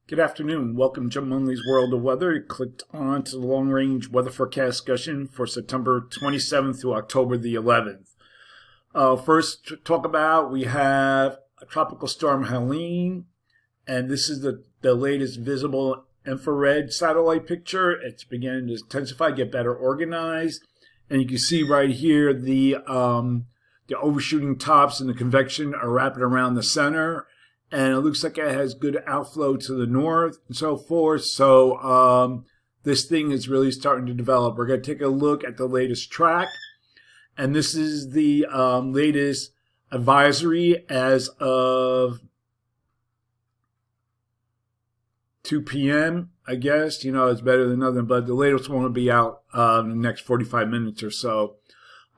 Good afternoon. Welcome to Monley's World of Weather. You clicked on to the long-range weather forecast discussion for September 27th through October the 11th. First to talk about, we have a tropical storm Helene, and this is the latest visible infrared satellite picture. It's beginning to intensify, get better organized, and you can see right here the overshooting tops and the convection are wrapping around the center. And it looks like it has good outflow to the north and so forth. So this thing is really starting to develop. We're going to take a look at the latest track. And this is the latest advisory as of 2 p.m., I guess. You know, it's better than nothing. But the latest one will be out in the next 45 minutes or so.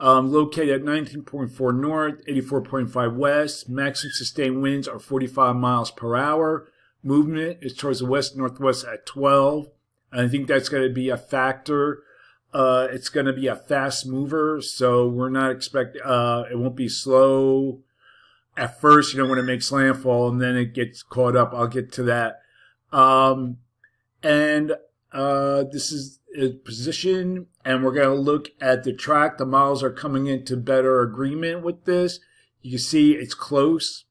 Located at 19.4 north, 84.5 west. Maximum sustained winds are 45 miles per hour. Movement is towards the west-northwest at 12. And I think that's going to be a factor. It's going to be a fast mover, so we're not expecting, it won't be slow at first, when it makes landfall, and then it gets caught up. I'll get to that. This is its position, and we're going to look at the track. The models are coming into better agreement with this. You can see it's close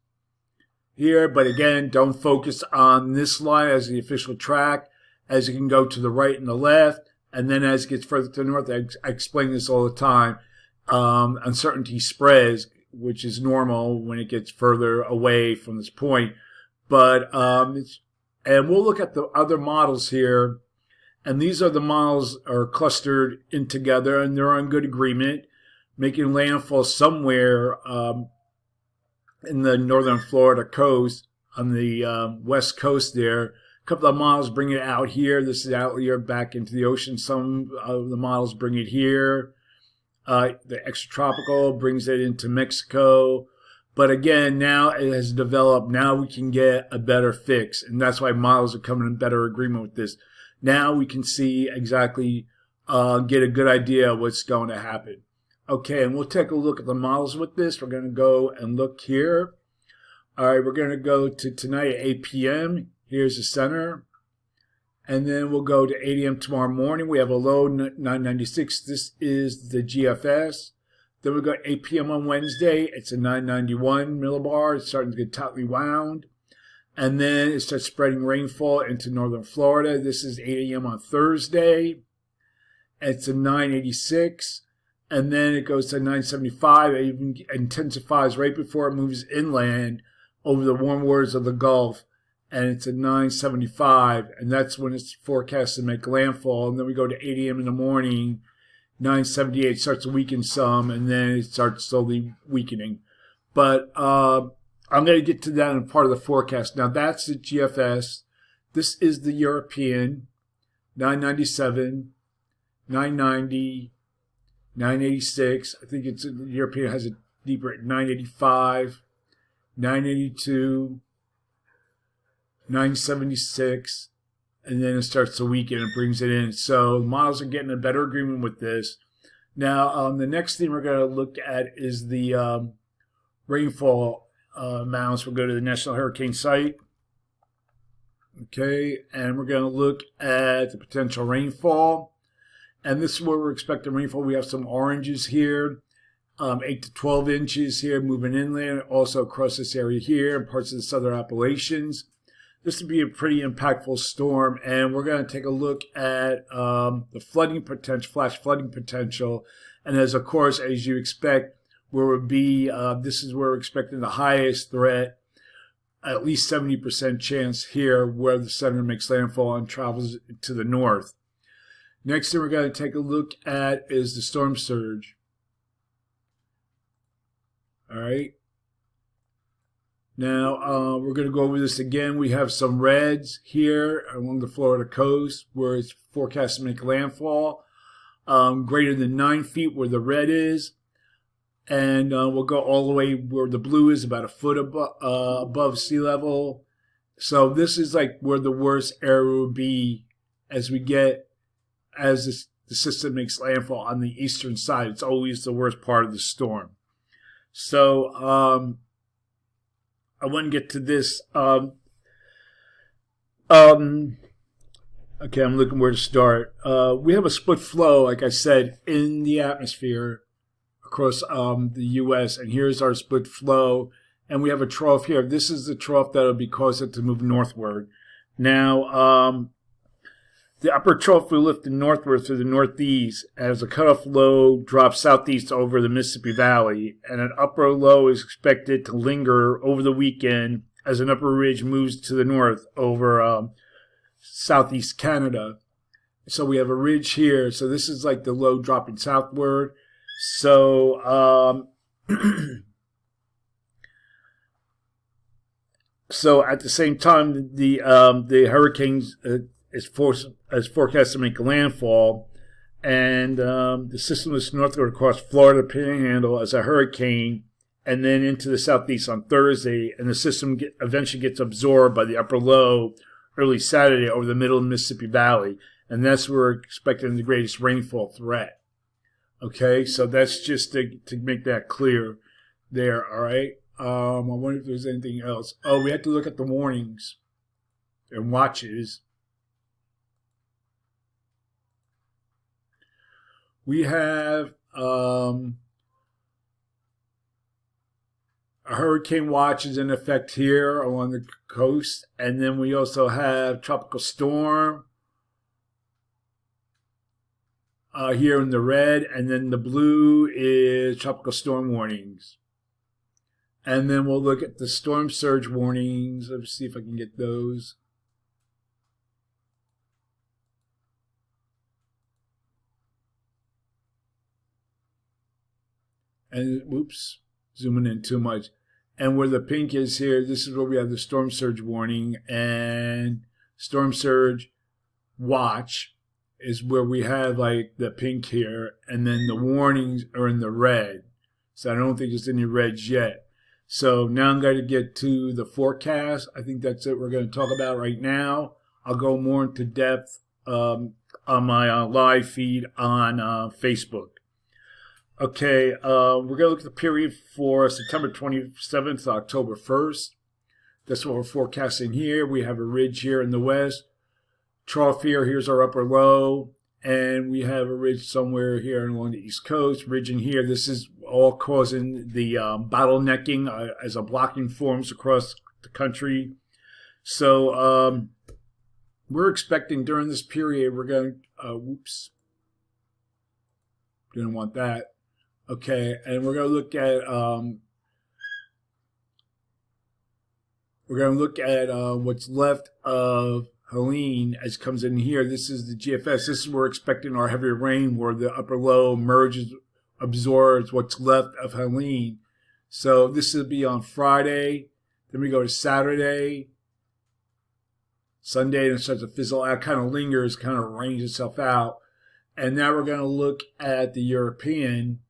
here, but again, don't focus on this line as the official track, as it can go to the right and the left, and then as it gets further to the north, I explain this all the time, uncertainty spreads, which is normal when it gets further away from this point. But and we'll look at the other models here. And these are the models are clustered in together, and they're on good agreement, making landfall somewhere in the northern Florida coast, on the west coast there. A couple of models bring it out here. This is out here back into the ocean. Some of the models bring it here. The extratropical brings it into Mexico. But again, now it has developed. Now we can get a better fix, and that's why models are coming in better agreement with this. Now we can see exactly, get a good idea of what's going to happen. Okay, and we'll take a look at the models with this. We're going to go and look here. All right, we're going to go to tonight at 8 p.m. Here's the center. And then we'll go to 8 a.m. tomorrow morning. We have a low 996. This is the GFS. Then we'll go 8 p.m. on Wednesday. It's a 991 millibar. It's starting to get tightly wound. And then it starts spreading rainfall into northern Florida. This is 8 a.m. on Thursday. It's a 986. And then it goes to 975. It even intensifies right before it moves inland over the warm waters of the Gulf. And it's a 975. And that's when it's forecast to make landfall. And then we go to 8 a.m. in the morning. 978 starts to weaken some. And then it starts slowly weakening. But I'm going to get to that in part of the forecast. Now, that's the GFS. This is the European, 997, 990, 986. I think it's the European has a deeper 985, 982, 976, and then it starts to weaken and brings it in. So models are getting a better agreement with this. Now, the next thing we're going to look at is the rainfall amounts. We'll go to the National Hurricane Site. Okay, and we're going to look at the potential rainfall. And this is where we're expecting rainfall. We have some oranges here, 8 to 12 inches here moving inland, also across this area here and parts of the southern Appalachians. This would be a pretty impactful storm, and we're going to take a look at the flooding potential, flash flooding potential. And as of course, as you expect, where would be, this is where we're expecting the highest threat, at least 70% chance here where the center makes landfall and travels to the north. Next thing we're going to take a look at is the storm surge. All right. Now, we're going to go over this again. We have some reds here along the Florida coast where it's forecast to make landfall. Greater than 9 feet where the red is. And we'll go all the way where the blue is, about a foot above sea level. So this is like where the worst area would be as we get, as the the system makes landfall on the eastern side. It's always the worst part of the storm. So I want to get to this. Okay, I'm looking where to start. We have a split flow, like I said, in the atmosphere across the U.S., and here's our split flow, and we have a trough here. This is the trough that will be caused it to move northward. Now, the upper trough will lift northward through the northeast as a cutoff low drops southeast over the Mississippi Valley, and an upper low is expected to linger over the weekend as an upper ridge moves to the north over southeast Canada. So we have a ridge here. So this is like the low dropping southward. So so at the same time, the hurricane is forecast to make landfall, and the system is northward across Florida Panhandle as a hurricane, and then into the southeast on Thursday, and the system eventually gets absorbed by the upper low early Saturday over the middle of the Mississippi Valley, and that's where we're expecting the greatest rainfall threat. Okay, so that's just to make that clear there, all right? I wonder if there's anything else. Oh, we have to look at the warnings and watches. We have a hurricane watch is in effect here along the coast, and then we also have tropical storm here in the red, and then the blue is tropical storm warnings. And then we'll look at the storm surge warnings. Let's see if I can get those. And whoops, zooming in too much. And where the pink is here, this is where we have the storm surge warning, and storm surge watch is where we have like the pink here, and then the warnings are in the red. So I don't think there's any reds yet. So now I'm going to get to the forecast. I think that's it we're going to talk about right now. I'll go more into depth on my live feed on Facebook. Okay, we're going to look at the period for September 27th to October 1st. That's what we're forecasting here. We have a ridge here in the west. Trough here, here's our upper low. And we have a ridge somewhere here along the east coast. Ridge in here, this is all causing the bottlenecking as a blocking forms across the country. So we're expecting during this period, we're going, whoops, didn't want that. Okay, and we're going to look at what's left of Helene as it comes in here. This is the GFS. This is where we're expecting our heavier rain, where the upper low merges, absorbs what's left of Helene. So this will be on Friday. Then we go to Saturday, Sunday, and it starts to fizzle out. Kind of lingers, kind of rains itself out. And now we're going to look at the European.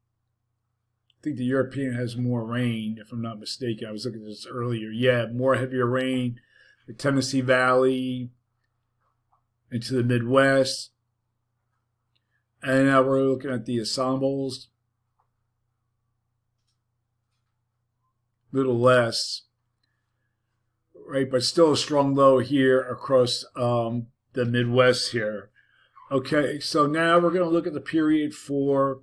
I think the European has more rain, if I'm not mistaken. I was looking at this earlier. Yeah, more heavier rain. The Tennessee Valley into the Midwest. And now we're looking at the ensembles. Little less. Right, but still a strong low here across the Midwest here. Okay, so now we're going to look at the period for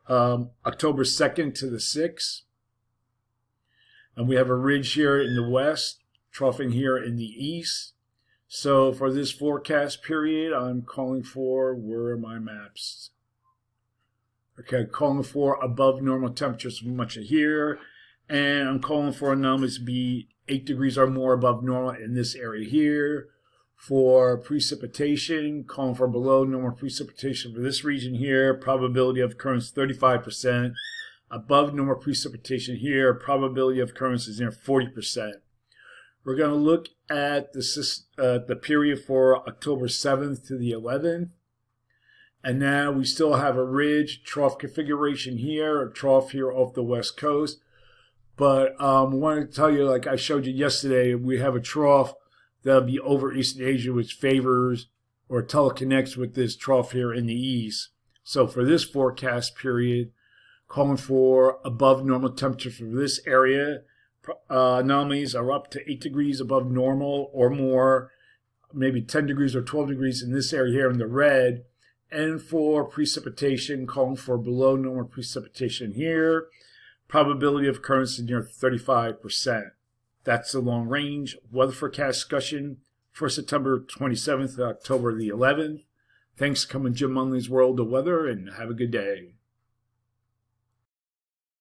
October 2nd to the 6th. And we have a ridge here in the west, troughing here in the east. So for this forecast period, I'm calling for, where are my maps? Okay, calling for above normal temperatures from much of here. And I'm calling for anomalies to be 8 degrees or more above normal in this area here. For precipitation, calling for below normal precipitation for this region here. Probability of occurrence 35%. Above normal precipitation here. Probability of occurrence is near 40%. We're going to look at the period for October 7th to the 11th. And now we still have a ridge trough configuration here, a trough here off the west coast. But I wanted to tell you, like I showed you yesterday, we have a trough that'll be over Eastern Asia, which favors or teleconnects with this trough here in the east. So for this forecast period, calling for above normal temperature for this area. Anomalies are up to 8 degrees above normal or more, maybe 10 degrees or 12 degrees in this area here in the red. And for precipitation, calling for below normal precipitation here. Probability of occurrence near 35%. That's the long range weather forecast discussion for September 27th to October the 11th. Thanks for coming to Jim Munley's World of Weather, and have a good day.